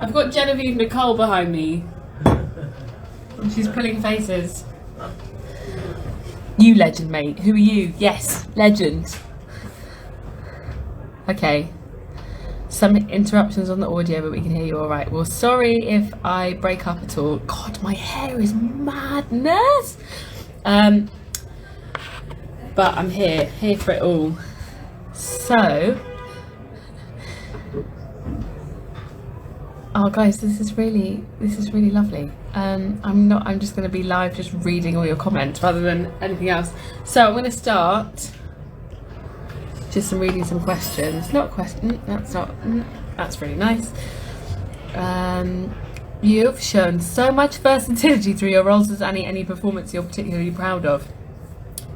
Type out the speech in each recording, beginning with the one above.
I've got Genevieve Nicole behind me. She's pulling faces. You legend, mate. Who are you? Yes, legend. Okay. Some interruptions on the audio, but we can hear you all right. Well, sorry if I break up at all. God, my hair is madness. But I'm here for it all. So, oh guys, this is really lovely. I'm just going to be live, just reading all your comments rather than anything else. So I'm going to start just reading some questions. Not question. That's really nice. You've shown so much versatility through your roles as Annie. Any performance you're particularly proud of?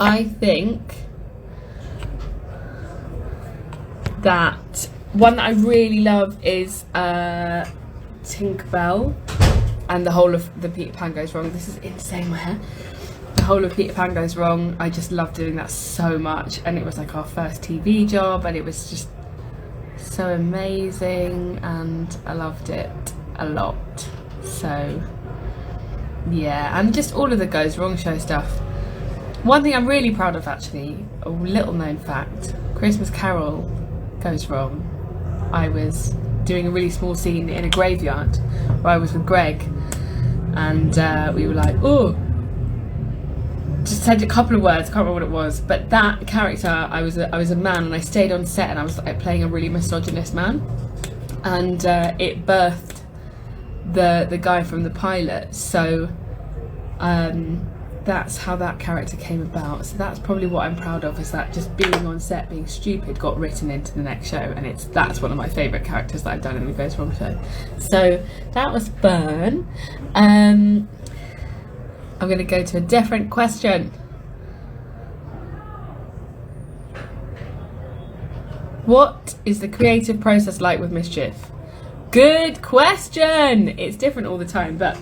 I think that one that I really love is Tinkerbell and the whole of the Peter Pan Goes Wrong. This is insane, my hair. The whole of Peter Pan Goes Wrong. I just love doing that so much, and it was like our first TV job, and it was just so amazing, and I loved it a lot. So yeah, and just all of the Goes Wrong show stuff. One thing I'm really proud of, actually, a little known fact, Christmas Carol Goes Wrong. I was doing a really small scene in a graveyard where I was with Greg, and we were like, oh, just said a couple of words, can't remember what it was, but that character, I was a man, and I stayed on set, and I was like playing a really misogynist man, and it birthed the guy from the pilot. So that's how that character came about. So that's probably what I'm proud of, is that just being on set, being stupid, got written into the next show, and that's one of my favourite characters that I've done in the Goes Wrong show. So that was fun. I'm going to go to a different question. What is the creative process like with Mischief? Good question. It's different all the time, but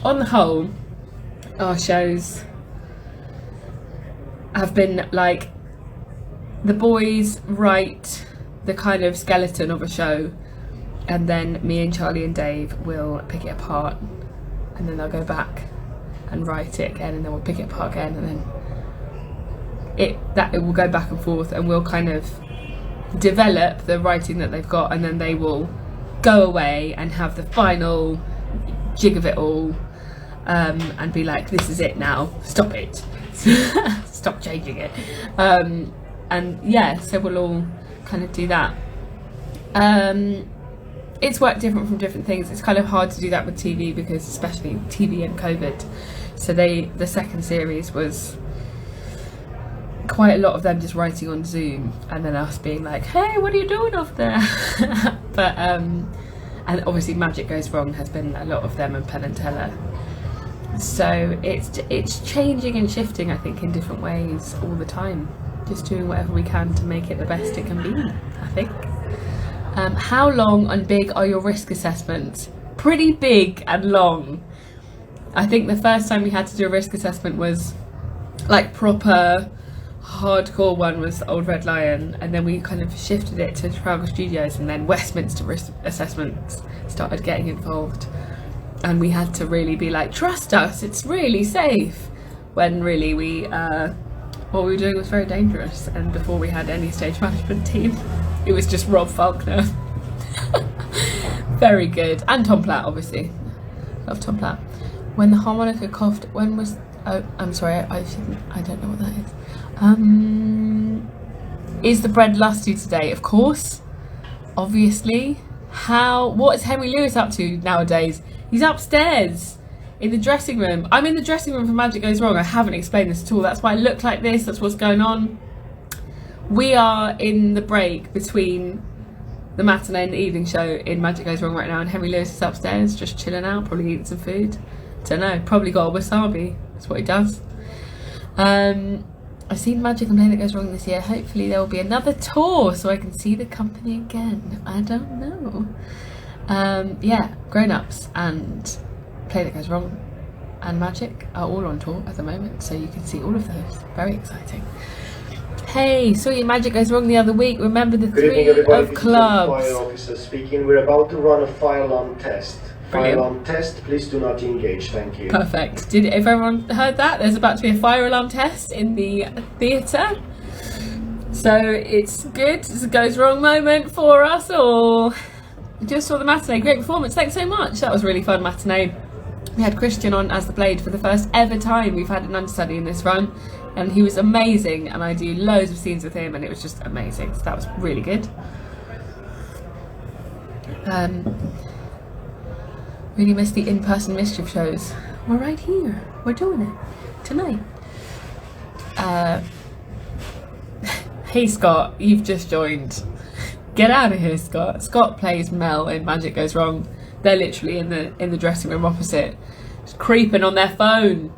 on the whole, our shows have been like, the boys write the kind of skeleton of a show, and then me and Charlie and Dave will pick it apart, and then they'll go back and write it again, and then we'll pick it apart again, and then it will go back and forth, and we'll kind of develop the writing that they've got, and then they will go away and have the final jig of it all. And be like, this is it now, stop it. Stop changing it. And yeah, so we'll all kind of do that. It's worked different from different things. It's kind of hard to do that with TV, because especially TV and COVID. So the second series was quite a lot of them just writing on Zoom, and then us being like, hey, what are you doing off there? But and obviously Magic Goes Wrong has been a lot of them and Penn and Teller. So it's changing and shifting, I think, in different ways all the time. Just doing whatever we can to make it the best it can be, I think. How long and big are your risk assessments? Pretty big and long. I think the first time we had to do a risk assessment was like proper hardcore one was Old Red Lion, and then we kind of shifted it to Trafalgar Studios, and then Westminster risk assessments started getting involved. And we had to really be like, trust us, it's really safe, when really what we were doing was very dangerous. And before we had any stage management team, it was just Rob Faulkner. Very good. And Tom Platt, obviously. Love Tom Platt. When the harmonica coughed, when was, oh, I'm sorry, I don't know what that is. Is the bread lusty today? Of course, obviously. What is Henry Lewis up to nowadays? He's upstairs in the dressing room. I'm in the dressing room for Magic Goes Wrong. I haven't explained this at all. That's why I look like this. That's what's going on. We are in the break between the matinee and the evening show in Magic Goes Wrong right now, and Henry Lewis is upstairs just chilling out, probably eating some food. Don't know, probably got a wasabi. That's what he does. I've seen Magic and Play That Goes Wrong this year. Hopefully there will be another tour so I can see the company again. I don't know. Yeah, Grown Ups and Play That Goes Wrong and Magic are all on tour at the moment, so you can see all of those. Very exciting. Hey, saw your Magic Goes Wrong the other week. Remember the Good evening, 3 everybody. of This is clubs. the fire officer speaking. We're about to run a fire alarm test. Brilliant. Fire alarm test. Please do not engage. Thank you. Perfect. If everyone heard that, there's about to be a fire alarm test in the theatre. So it's good. It's a goes wrong moment for us all. Just saw the matinee. Great performance. Thanks so much. That was a really fun matinee. We had Christian on as the Blade for the first ever time we've had an understudy in this run, and he was amazing, and I do loads of scenes with him, and it was just amazing. So that was really good. Really missed the in-person Mischief shows. We're right here. We're doing it tonight. Hey Scott, you've just joined. Get out of here, Scott. Scott plays Mel in Magic Goes Wrong. They're literally in the dressing room opposite, just creeping on their phone.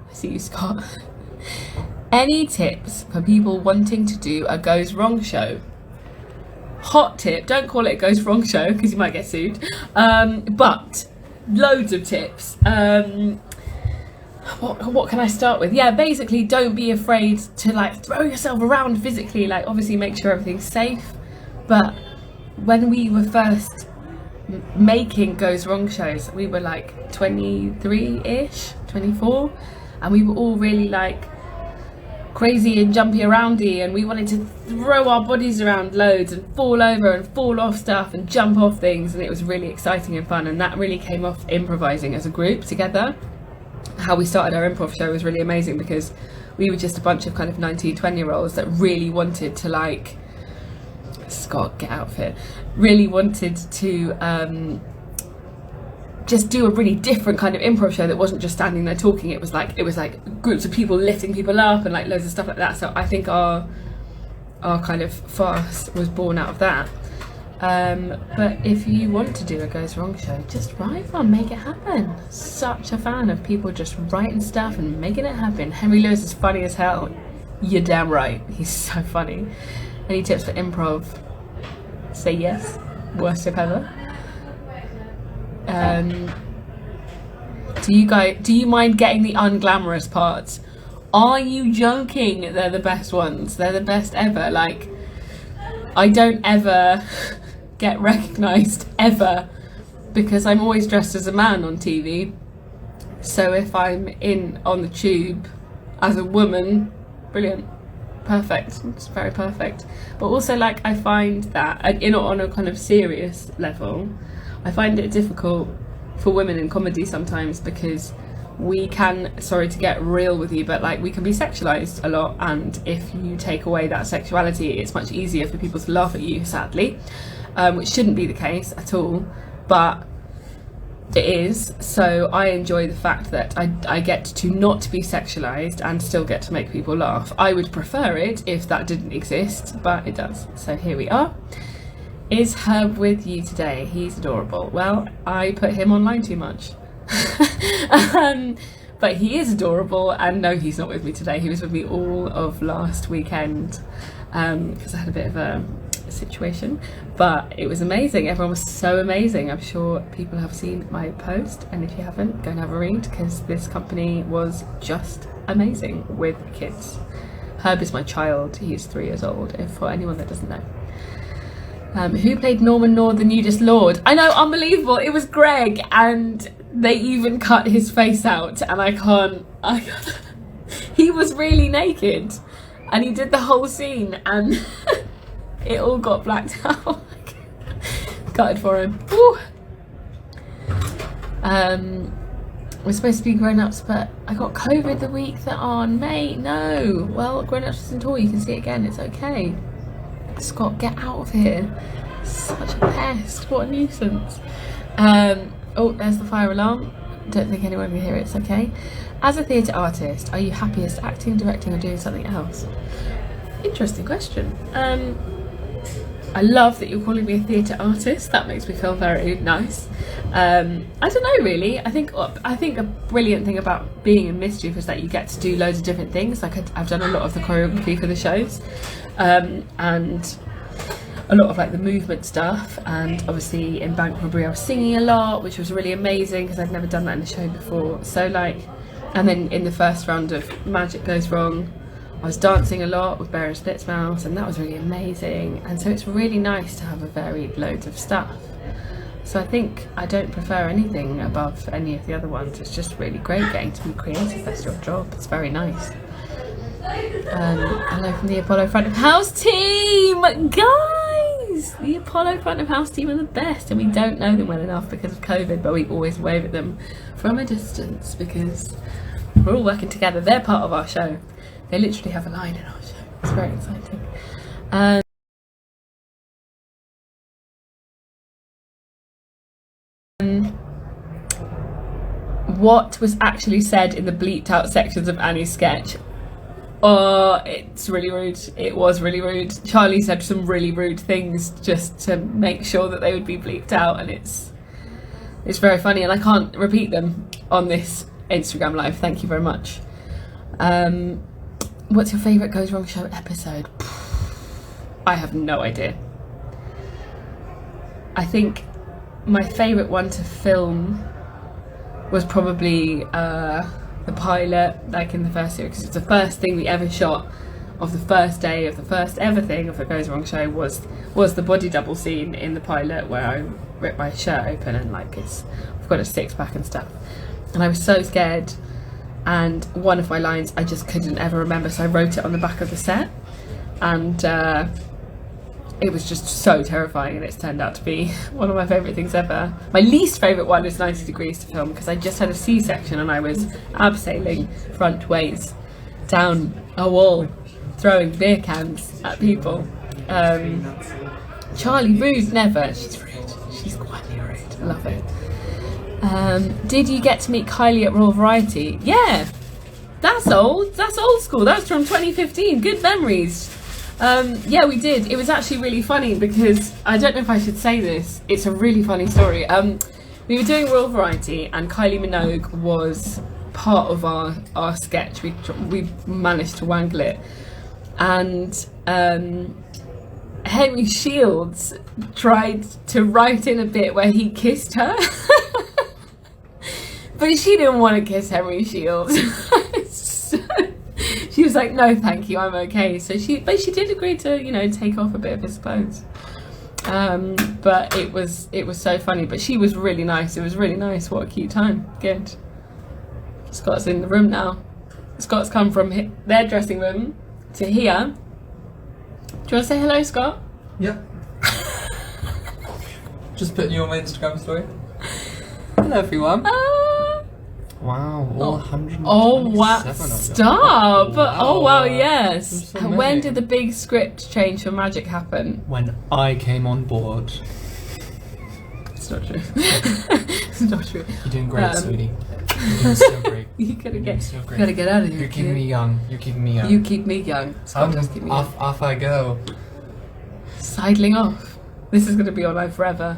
I see you, Scott. Any tips for people wanting to do a Goes Wrong show? Hot tip, don't call it a Goes Wrong show because you might get sued. But loads of tips. What can I start with? Yeah, basically don't be afraid to like throw yourself around physically. Like obviously make sure everything's safe. But when we were first making Goes Wrong shows, we were like 23-ish, 24, and we were all really like crazy and jumpy aroundy, and we wanted to throw our bodies around loads and fall over and fall off stuff and jump off things, and it was really exciting and fun, and that really came off improvising as a group together. How we started our improv show was really amazing because we were just a bunch of kind of 19, 20-year-olds that really wanted to like, Scott, get out of here, really wanted to just do a really different kind of improv show that wasn't just standing there talking. It was like groups of people lifting people up and like loads of stuff like that. So I think our kind of farce was born out of that. But if you want to do a Goes Wrong show, just write one, make it happen. Such a fan of people just writing stuff and making it happen. Henry Lewis is funny as hell. You're damn right, he's so funny. Any tips for improv? Say yes. Worst tip ever. Do you mind getting the unglamorous parts? Are you joking? They're the best ones. They're the best ever. Like, I don't ever get recognised ever because I'm always dressed as a man on TV. So if I'm on the tube as a woman, brilliant. Perfect. It's very perfect. But also, like, I find that on a kind of serious level, I find it difficult for women in comedy sometimes because we can, sorry to get real with you, but like we can be sexualized a lot, and if you take away that sexuality, it's much easier for people to laugh at you, sadly, which shouldn't be the case at all, but it is. So I enjoy the fact that I get to not be sexualized and still get to make people laugh. I would prefer it if that didn't exist, but it does. So here we are. Is Herb with you today? He's adorable. Well, I put him online too much. But he is adorable, and no, he's not with me today. He was with me all of last weekend because I had a bit of a situation, but it was amazing. Everyone was so amazing. I'm sure people have seen my post, and if you haven't, go and have a read because this company was just amazing with kids. Herb is my child. He is 3 years old, if for anyone that doesn't know. Who played Norman Nord, the nudist lord? I know, unbelievable. It was Greg, and they even cut his face out, and I can't he was really naked, and he did the whole scene, and it all got blacked out. Gutted for him. Woo. We're supposed to be grown-ups, but I got COVID the week that on, mate. No. Well, grown-ups isn't all. You can see it again. It's okay. Scott, get out of here. Such a pest. What a nuisance. Oh, there's the fire alarm. Don't think anyone can hear it. It's okay. As a theatre artist, are you happiest acting, directing, or doing something else? Interesting question. I love that you're calling me a theatre artist. That makes me feel very nice. I don't know, really. I think a brilliant thing about being in Mischief is that you get to do loads of different things. Like I've done a lot of the choreography for the shows, and a lot of like the movement stuff. And obviously in Bank Robbery I was singing a lot, which was really amazing because I'd never done that in a show before. So like, and then in the first round of Magic Goes Wrong, I was dancing a lot with Bear and Splitsmouse, and that was really amazing. And so it's really nice to have a varied loads of stuff. So I think I don't prefer anything above any of the other ones. It's just really great getting to be creative. That's your job. It's very nice. Hello from the Apollo front of house team, guys. The Apollo front of house team are the best, and we don't know them well enough because of COVID, but we always wave at them from a distance because we're all working together. They're part of our show. They literally have a line in our show. It's very exciting. What was actually said in the bleeped out sections of Annie's sketch? Oh, it's really rude. It was really rude. Charlie said some really rude things just to make sure that they would be bleeped out, and it's very funny, and I can't repeat them on this Instagram live. Thank you very much. What's your favourite Goes Wrong Show episode? I have no idea. I think my favourite one to film was probably the pilot, like in the first series, because it's the first thing we ever shot of the first day of the first ever thing of the Goes Wrong Show was the body double scene in the pilot where I ripped my shirt open and like I've got a six pack and stuff, and I was so scared, and one of my lines I just couldn't ever remember, so I wrote it on the back of the set, and it was just so terrifying, and it's turned out to be one of my favourite things ever. My least favourite one is 90 Degrees to film, because I just had a C-section and I was abseiling front ways down a wall, throwing beer cans at people. Charlie, rude, never. She's rude. She's quietly rude. I love it. Did you get to meet Kylie at Royal Variety? Yeah, that's old. That's old school. That's from 2015. Good memories. Yeah, we did. It was actually really funny because I don't know if I should say this. It's a really funny story. We were doing Royal Variety and Kylie Minogue was part of our sketch. We managed to wangle it, and Henry Shields tried to write in a bit where he kissed her, but she didn't want to kiss Henry Shields. She was like, no, thank you, I'm okay. So she did agree to, take off a bit of his clothes. But it was so funny. But she was really nice. It was really nice. What a cute time. Good. Scott's in the room now. Scott's come from their dressing room to here. Do you want to say hello, Scott? Yep. Just putting you on my Instagram story. Hello, everyone. Wow, all 127 Oh wow! of them. Stop! Wow. Oh wow! Yes. So When many. did the big script change for magic happen? When I came on board. It's not true. It's not true. You're doing great, sweetie. You're doing so great. You gotta You're doing so great. gotta get out of here. You're keeping kid. me young. You're keeping me young. You keep me young. Scott does keep me young. Off I go. Sidling off. This is gonna be on live forever.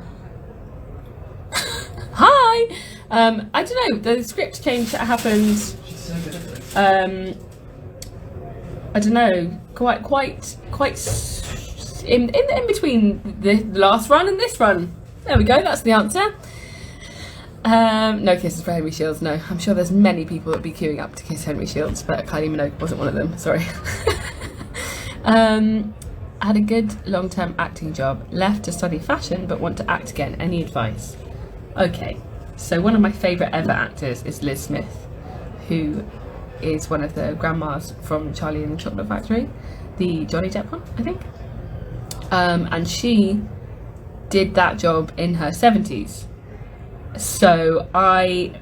Hi. I don't know. The script change that happened. She's so good at this. I don't know. Quite in between the last run and this run. There we go. That's the answer. No kisses for Henry Shields. No, I'm sure there's many people that'd be queuing up to kiss Henry Shields, but Kylie Minogue wasn't one of them. Sorry. I had a good long-term acting job. Left to study fashion, but want to act again. Any advice? Okay. So one of my favourite ever actors is Liz Smith, who is one of the grandmas from Charlie and the Chocolate Factory, the Johnny Depp one, I think. And she did that job in her 70s. So I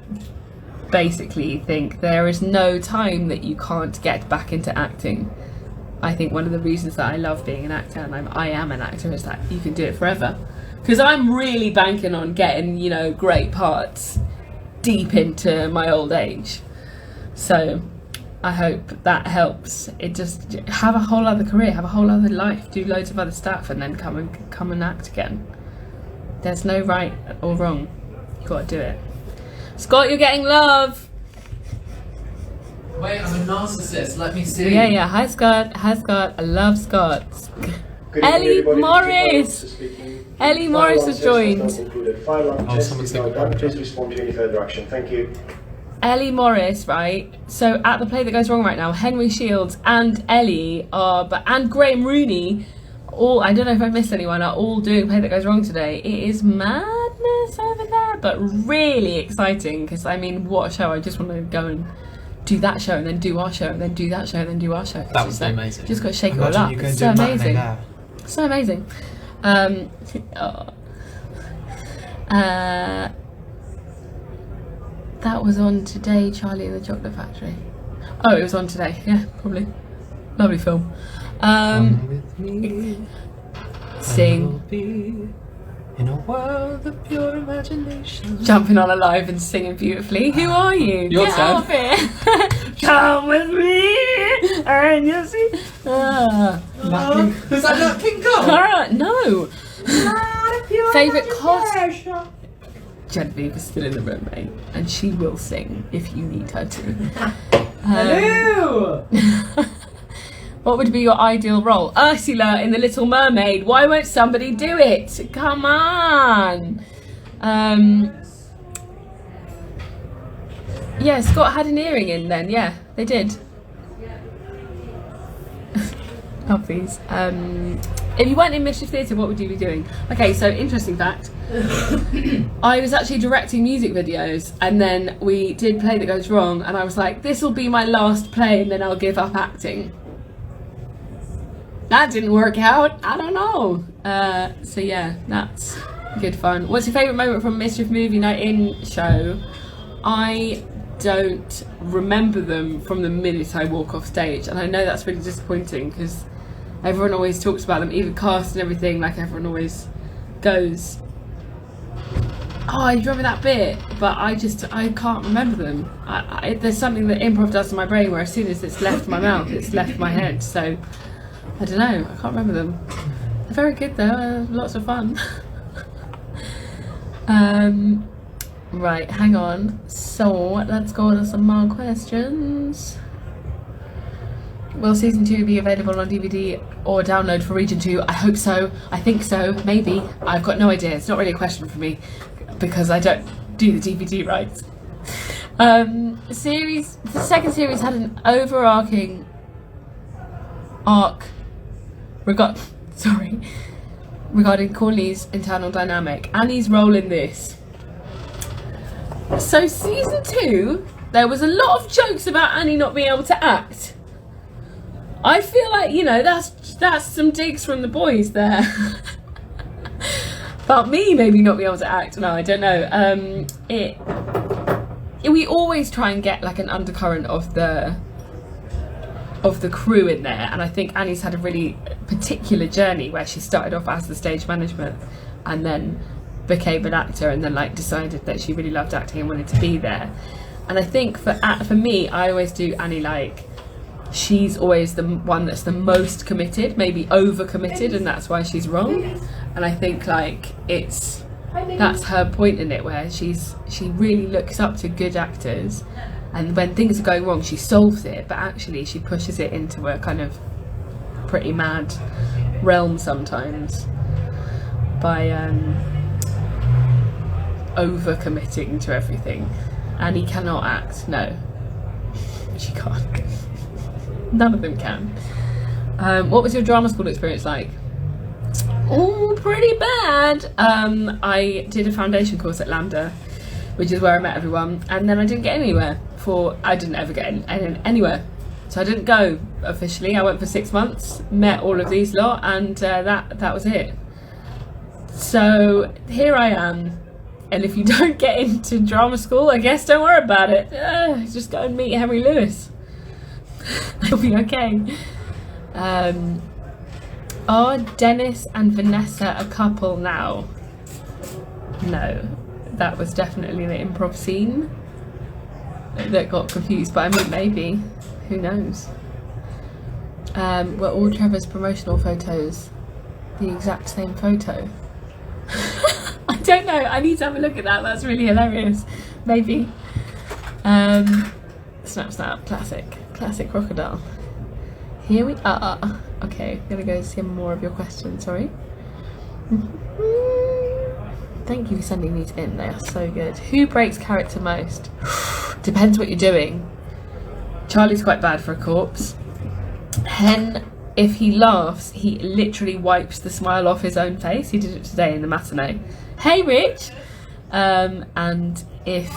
basically think there is no time that you can't get back into acting. I think one of the reasons that I love being an actor, and I am an actor, is that you can do it forever. Because I'm really banking on getting, great parts deep into my old age. So I hope that helps. It just have a whole other career, have a whole other life, do loads of other stuff, and then come and act again. There's no right or wrong. You gotta do it. Scott, you're getting love. Wait, I'm a narcissist. Let me see. Yeah. Hi, Scott. I love Scott. Good Ellie evening, everybody. Morris. This is Morris. Ellie Morris has joined. Fire alarm test someone is take now a done. picture. Please respond to any further action. Thank you. Ellie Morris, right? So at the play that goes wrong right now, Henry Shields and Ellie and Graham Rooney, all, I don't know if I missed anyone, are all doing play that goes wrong today. It is madness over there, but really exciting, because I mean, what a show. I just want to go and do that show and then do our show and then do that show and then do our show. That would be amazing. Just got to shake it all up. It's so amazing. So amazing. That was on today, Charlie and the Chocolate Factory. Oh, it was on today. Yeah, probably. Lovely film. Sing. In a world of pure imagination. Jumping on Alive and singing beautifully. Who are you? Your Get turn. out of here. Come with me and you'll see. Is that not King Kong? No. Favourite costume? Genevieve is still in the room, mate, and she will sing if you need her to. Hello! What would be your ideal role? Ursula in The Little Mermaid. Why won't somebody do it? Come on. Yeah, Scott had an earring in then. Yeah, they did. Love these. If you weren't in Mischief Theatre, what would you be doing? Okay, so interesting fact. I was actually directing music videos, and then we did Play That Goes Wrong, and I was like, this will be my last play and then I'll give up acting. That didn't work out. I don't know. So yeah, that's good fun. What's your favourite moment from Mischief Movie Night In show? I don't remember them from the minute I walk off stage, and I know that's really disappointing because everyone always talks about them, even cast and everything, like everyone always goes, oh, I remember that bit, but I can't remember them. There's something that improv does to my brain where as soon as it's left my mouth, it's left my head, so I don't know, I can't remember them. They're very good though, lots of fun. Right, hang on. So let's go on to some more questions. Will season 2 be available on DVD or download for region 2? I hope so. I think so. Maybe. I've got no idea. It's not really a question for me because I don't do the DVD rights. The second series had an overarching arc regarding Corley's internal dynamic. Annie's role in this. So season 2, there was a lot of jokes about Annie not being able to act. I feel like, you know, that's some digs from the boys there. About me maybe not being able to act. No, I don't know. We always try and get like an undercurrent of the crew in there, and I think Annie's had a really particular journey where she started off as the stage management and then became an actor, and then like decided that she really loved acting and wanted to be there. And I think for me, I always do Annie like she's always the one that's the most committed, maybe over committed, and that's why she's wrong. And I think like that's her point in it, where she really looks up to good actors, and when things are going wrong she solves it, but actually she pushes it into a kind of pretty mad realm sometimes by over committing to everything. Annie cannot act. No, she can't. None of them can. What was your drama school experience like? Oh, pretty bad. I did a foundation course at Lambda, which is where I met everyone, and then I didn't get anywhere. I didn't ever get anywhere, so I didn't go officially. I went for 6 months, met all of these lot, and that was it. So here I am, and if you don't get into drama school, I guess don't worry about it. Just go and meet Henry Lewis. It'll be okay. Are Dennis and Vanessa a couple now? No, that was definitely the improv scene that got confused, but I mean maybe, who knows. Were all Trevor's promotional photos the exact same photo? I don't know, I need to have a look at that, that's really hilarious. Maybe. Snap, classic crocodile. Here we are. Okay, gonna go see more of your questions, sorry. Thank you for sending these in, they are so good. Who breaks character most? Depends what you're doing. Charlie's quite bad for a corpse. Hen, if he laughs, he literally wipes the smile off his own face. He did it today in the matinee. Hey, Rich! And if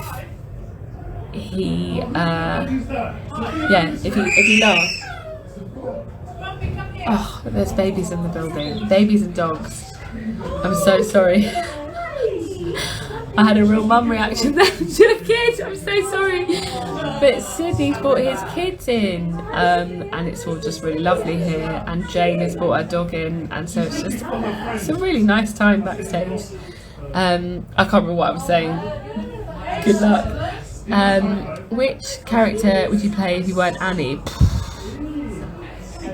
he, if he laughs. Oh, there's babies in the building. Babies and dogs. I'm so sorry. I had a real mum reaction then to a kid. I'm so sorry. But Sydney's brought his kids in, and it's all just really lovely here. And Jane has brought her dog in, and so it's a really nice time backstage. I can't remember what I was saying. Good luck. Which character would you play if you weren't Annie?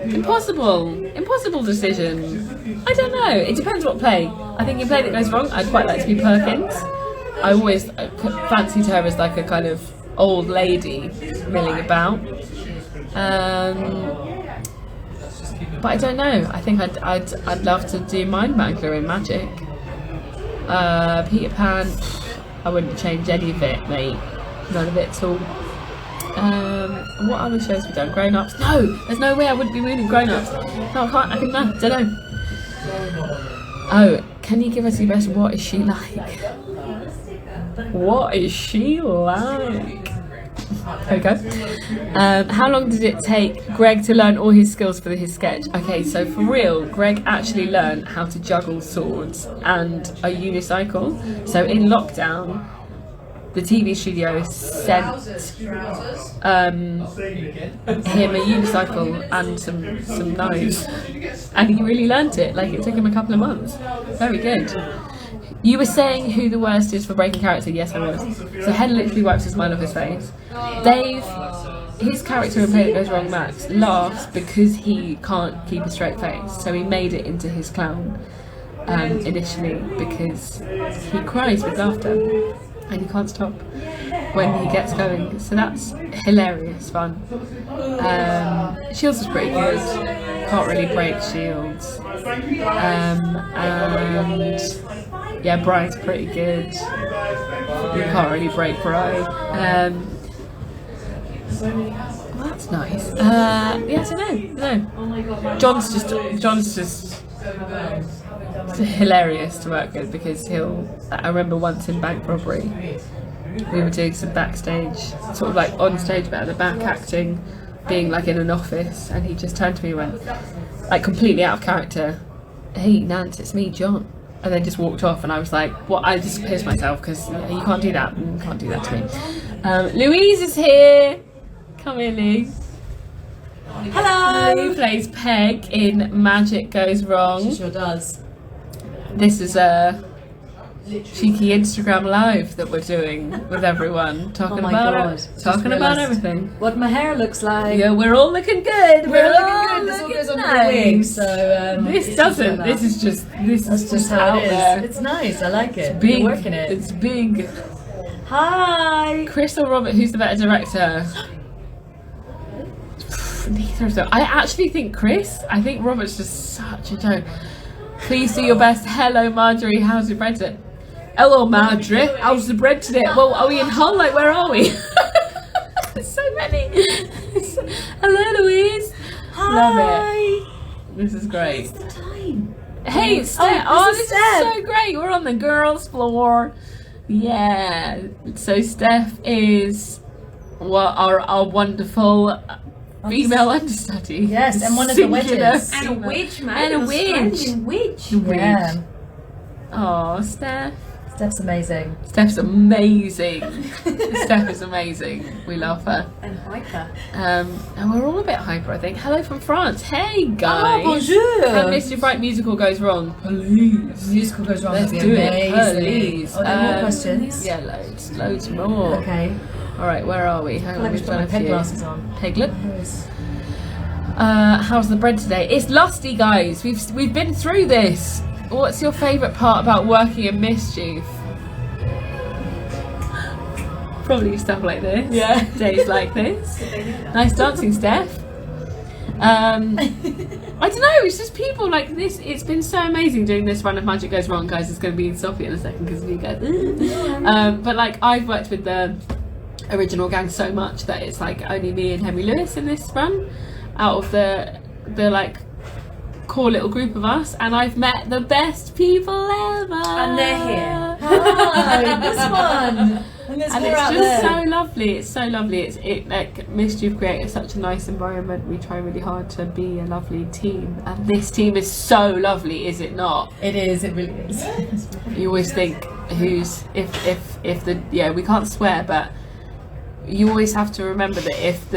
Impossible decision. I don't know. It depends what play. I think in play that goes wrong, I'd quite like to be Perkins. I always fancied her as like a kind of old lady milling about. But I don't know. I think I'd love to do Mind Magler in Magic. Peter Pan, I wouldn't change any of it, mate. None of it at all. What other shows have we done? Grown Ups? No! There's no way I wouldn't be mooning Grown Ups. No, I can't. I don't know. Oh, can you give us your best what is she like? What is she like? There we go. How long did it take Greg to learn all his skills for his sketch? Okay, so for real, Greg actually learned how to juggle swords and a unicycle. So in lockdown, the TV studio sent him a unicycle and some knives, and he really learnt it. Like, it took him a couple of months. Very good. You were saying who the worst is for breaking character. Yes, I was. So Hen literally wipes a smile off his face. Dave, his character in Play That Goes Wrong, Max, laughs because he can't keep a straight face. So he made it into his clown initially because he cries with laughter and he can't stop when he gets going. So that's hilarious fun. Shields was pretty good. Can't really break Shields. And yeah, Bride's pretty good. You can't really break Bride. Well, that's nice. Yeah, so no. John's just hilarious to work with because I remember once in Bank Robbery, we were doing some backstage, sort of like on stage but at the back acting, being like in an office, and he just turned to me and went, like completely out of character, "Hey Nance, it's me, John," and then just walked off, and I was like, "What?" I just pissed myself because you can't do that. You can't do that to me. Louise is here. Come here, Lou. Hello. Lou plays Peg in Magic Goes Wrong. She sure does. This is a cheeky Instagram live that we're doing with everyone, talking about everything. What my hair looks like. Yeah, we're all looking good. We're all looking good. This all goes on the wig. So this doesn't. This is just how out it is. there. It's nice. I like it. It's big. You're working it. It's big. Hi. Chris or Robert? Who's the better director? Neither of them. I actually think Chris. I think Robert's just such a joke. Please do your best. Hello, Marjorie. How's your bread today? Hello, Marjorie. How's the bread today? Well, are we in Hull? Like, where are we? There's so many. Hello, Louise. Hi. Love it. This is great. It's the time. Hey, Steph. Oh, this is so great. We're on the girls' floor. Yeah. So Steph is our wonderful female understudy. Yes, and one of the witches. And a witch, man. And a witch. Witch. Yeah. Oh, Steph. Steph's amazing. Steph's amazing. Steph is amazing. We love her. And hyper. And we're all a bit hyper, I think. Hello from France. Hey, guys. Oh, bonjour. And Mischief Right musical goes wrong. Please. Musical goes wrong. Let's would be do amazing. it. Please. Oh, there are more questions? Yeah, loads more. Okay. All right, where are we? Hang on, Let me we've put done my a peg few. glasses on. Peglet. How's the bread today? It's lusty, guys. We've been through this. What's your favourite part about working in Mischief? Probably stuff like this. Yeah. Days like this. Nice dancing, Steph. I don't know, it's just people like this. It's been so amazing doing this run of Magic Goes Wrong, guys. It's going to be Sophie in a second because of you guys. But like, I've worked with the original gang so much that it's like only me and Henry Lewis in this run out of the like core little group of us, and I've met the best people ever, And they're here. Hi, this one. And there's and more it's out just there. so lovely. It's so lovely. It like Mischief created such a nice environment. We try really hard to be a lovely team, and this team is so lovely, is it not? It is, it really is. You always think who's if the we can't swear, but you always have to remember that if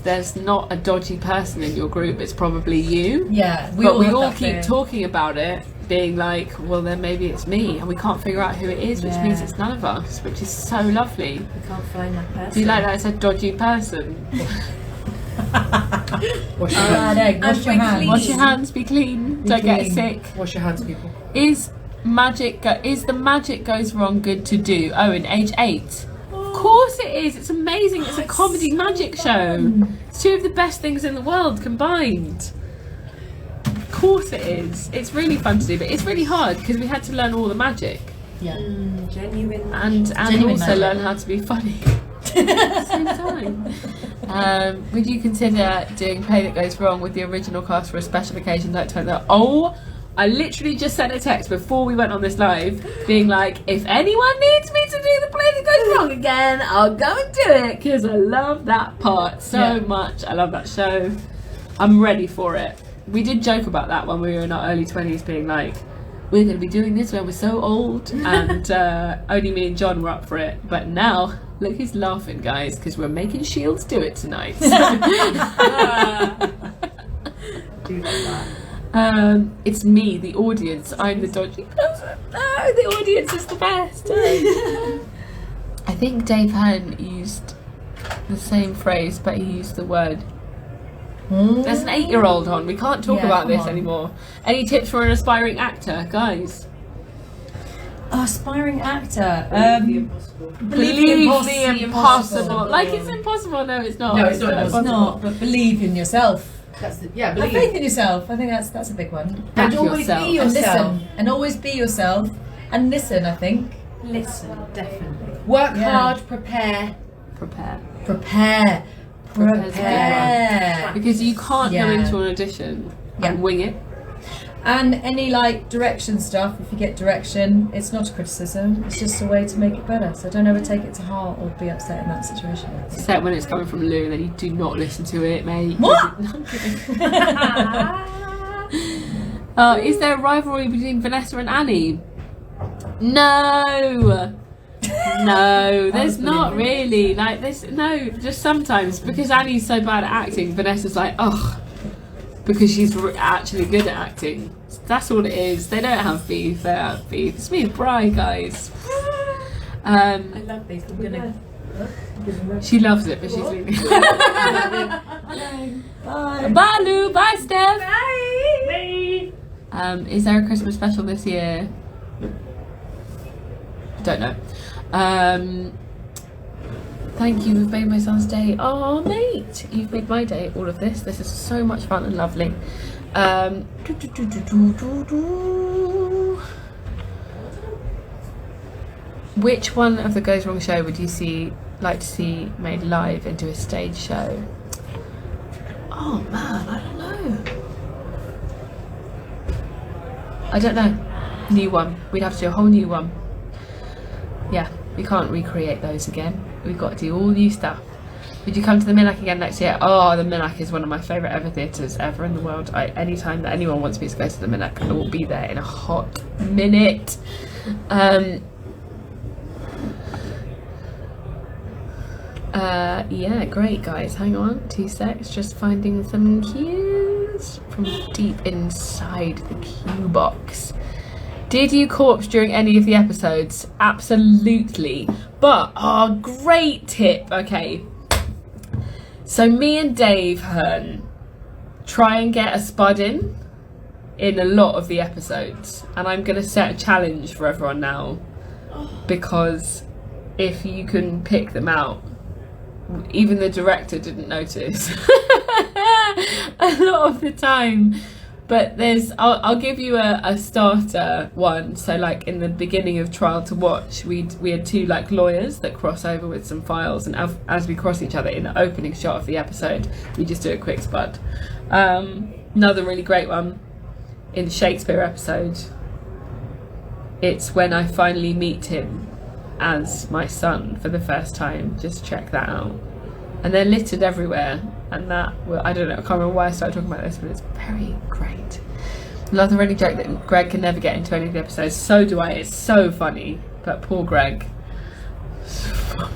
there's not a dodgy person in your group, it's probably you. Yeah, We all have that keep feeling. talking about it, being like, well, then maybe it's me, and we can't figure out who it is, which means it's none of us, which is so lovely. We can't find that person. Do you like that it's a dodgy person? Wash your hands. Egg, wash your hands. Wash your hands, be clean, don't get clean. sick. Wash your hands, people. Is the magic goes wrong good to do? Oh, in age 8. Of course it is. It's amazing. It's a comedy magic show. It's two of the best things in the world combined. Of course it is. It's really fun to do, but it's really hard because we had to learn all the magic Yeah. Genuine. and Genuine also magic. learn how to be funny at the same time. Would you consider doing Play That Goes Wrong with the original cast for a special occasion like that? Oh, I literally just sent a text before we went on this live being like, if anyone needs me to do the Play That Goes Wrong again, I'll go and do it because I love that part so much. I love that show. I'm ready for it. We did joke about that when we were in our early 20s, being like, we're going to be doing this when we're so old, and only me and John were up for it. But now, look who's laughing, guys, because we're making Shields do it tonight. It's me, the audience. I'm the dodgy person. No, the audience is the best. I think Dave Hearn used the same phrase, but he used the word. There's an 8-year-old on. We can't talk about this anymore. Any tips for an aspiring actor, guys? Aspiring actor. Believe the impossible. Like it's impossible. No, it's not. No, it's not It's not, but believe in yourself. That's the, Have faith in yourself. I think that's a big one. Back And always yourself. be And yourself. listen. And always be yourself. And listen, I think. Listen, definitely. Work Yeah. hard, prepare. Prepare. Prepare. Prepare's a good Prepare. Because you can't go Yeah. into an audition and wing it. And any like direction stuff, if you get direction, it's not a criticism, it's just a way to make it better. So don't ever take it to heart or be upset in that situation. Except when it's coming from Lou, then you do not listen to it, mate. What? I'm kidding. Is there a rivalry between Vanessa and Annie? No. No, there's not really. Like this, no, just sometimes because Annie's so bad at acting, Vanessa's like, oh, because she's actually good at acting. That's all it is. They don't have beef. They have beef. It's me and Bri, guys. I love this. I'm gonna. She loves it, but she's leaving. Bye. Bye, Lou. Bye, Steph. Bye. Is there a Christmas special this year? Don't know. Thank you, you've made my son's day. Oh, mate, you've made my day. All of this is so much fun and lovely. Which one of the Goes Wrong show would you like to see made live into a stage show? Oh man, I don't know. New one. We'd have to do a whole new one. Yeah, we can't recreate those again. We've got to do all new stuff. Would you come to the Minack again next year? Oh, the Minack is one of my favourite ever theatres ever in the world. Anytime that anyone wants me to go to the Minack, I will be there in a hot minute. Yeah, great guys. Hang on, 2 secs. Just finding some cues from deep inside the cue box. Did you corpse during any of the episodes? Absolutely. But, great tip. Okay. So me and Dave Hearn try and get a spud in a lot of the episodes. And I'm going to set a challenge for everyone now. Because if you can pick them out, even the director didn't notice. A lot of the time. But I'll give you a starter one. So like in the beginning of Trial to Watch, we had two like lawyers that cross over with some files, and as we cross each other in the opening shot of the episode, we just do a quick spud. Another really great one in the Shakespeare episode, it's when I finally meet him as my son for the first time. Just check that out. And they're littered everywhere, and I don't know, I can't remember why I started talking about this, but it's very great. Another running joke that Greg can never get into any of the episodes. So do I. It's so funny, but poor Greg.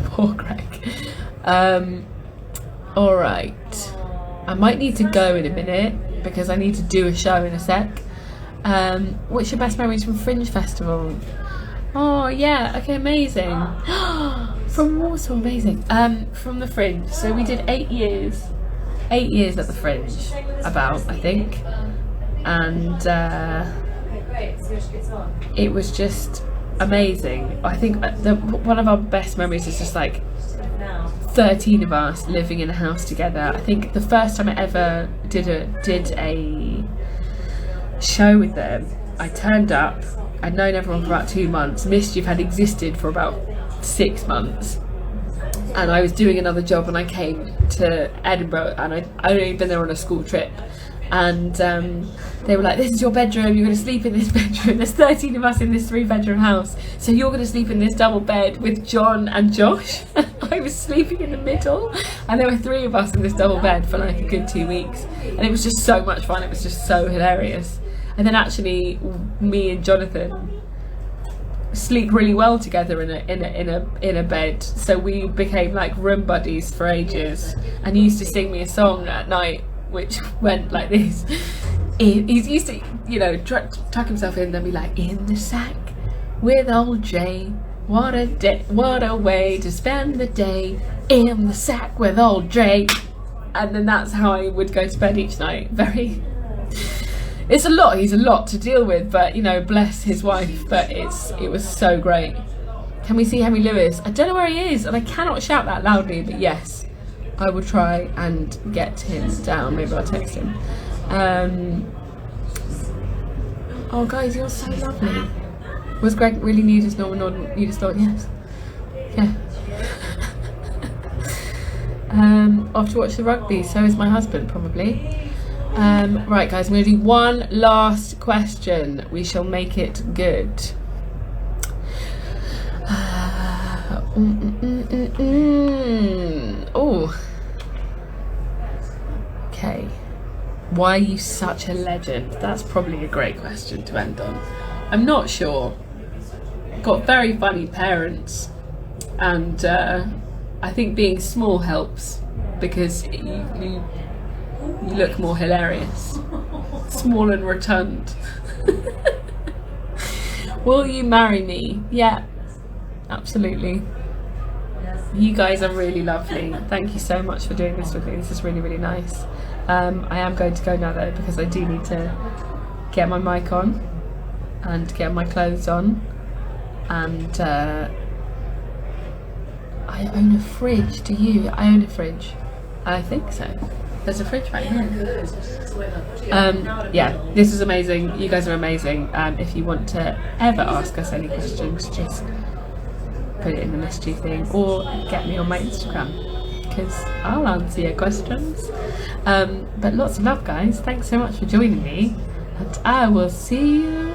Poor Greg. All right. I might need to go in a minute because I need to do a show in a sec. What's your best memories from Fringe Festival? Oh yeah, okay, amazing. From Warsaw, amazing. From the Fringe. So we did 8 years at the Fringe, about, I think. And it was just amazing. I think one of our best memories is just like 13 of us living in a house together. I think the first time I ever did a show with them, I turned up. I'd known everyone for about 2 months. Mischief had existed for about 6 months, and I was doing another job, and I came to Edinburgh, and I'd only been there on a school trip, and they were like, this is your bedroom, you're going to sleep in this bedroom, there's 13 of us in this 3-bedroom house, so you're going to sleep in this double bed with John and Josh. I was sleeping in the middle, and there were 3 of us in this double bed for like a good 2 weeks, and it was just so much fun. It was just so hilarious. And then actually me and Jonathan sleep really well together in a bed, so we became like room buddies for ages, and he used to sing me a song at night which went like this. He used to, you know, tuck himself in and then be like, in the sack with old Jay, what a way to spend the day, in the sack with old Jay. And then that's how I would go to bed each night. It's a lot, he's a lot to deal with, but you know, bless his wife, but it was so great. Can we see Henry Lewis? I don't know where he is, and I cannot shout that loudly, but yes, I will try and get him down. Maybe I'll text him. Oh guys, you're so lovely. Was Greg really nude as normal? Nude as thought? Yes. Yeah. Off to watch the rugby, so is my husband probably. Right guys, I'm going to do one last question. We shall make it good. Oh. Okay. Why are you such a legend? That's probably a great question to end on. I'm not sure. Got very funny parents, and I think being small helps because you look more hilarious. Small and rotund. Will you marry me? Yeah, absolutely. You guys are really lovely. Thank you so much for doing this with me. This is really, really nice. I am going to go now though, because I do need to get my mic on and get my clothes on, and I own a fridge. Do you? I own a fridge. I think so. There's a fridge right here. Yeah, this is amazing. You guys are amazing. If you want to ever ask us any questions, just put it in the Mischief thing or get me on my Instagram, because I'll answer your questions. But lots of love guys, thanks so much for joining me, and I will see you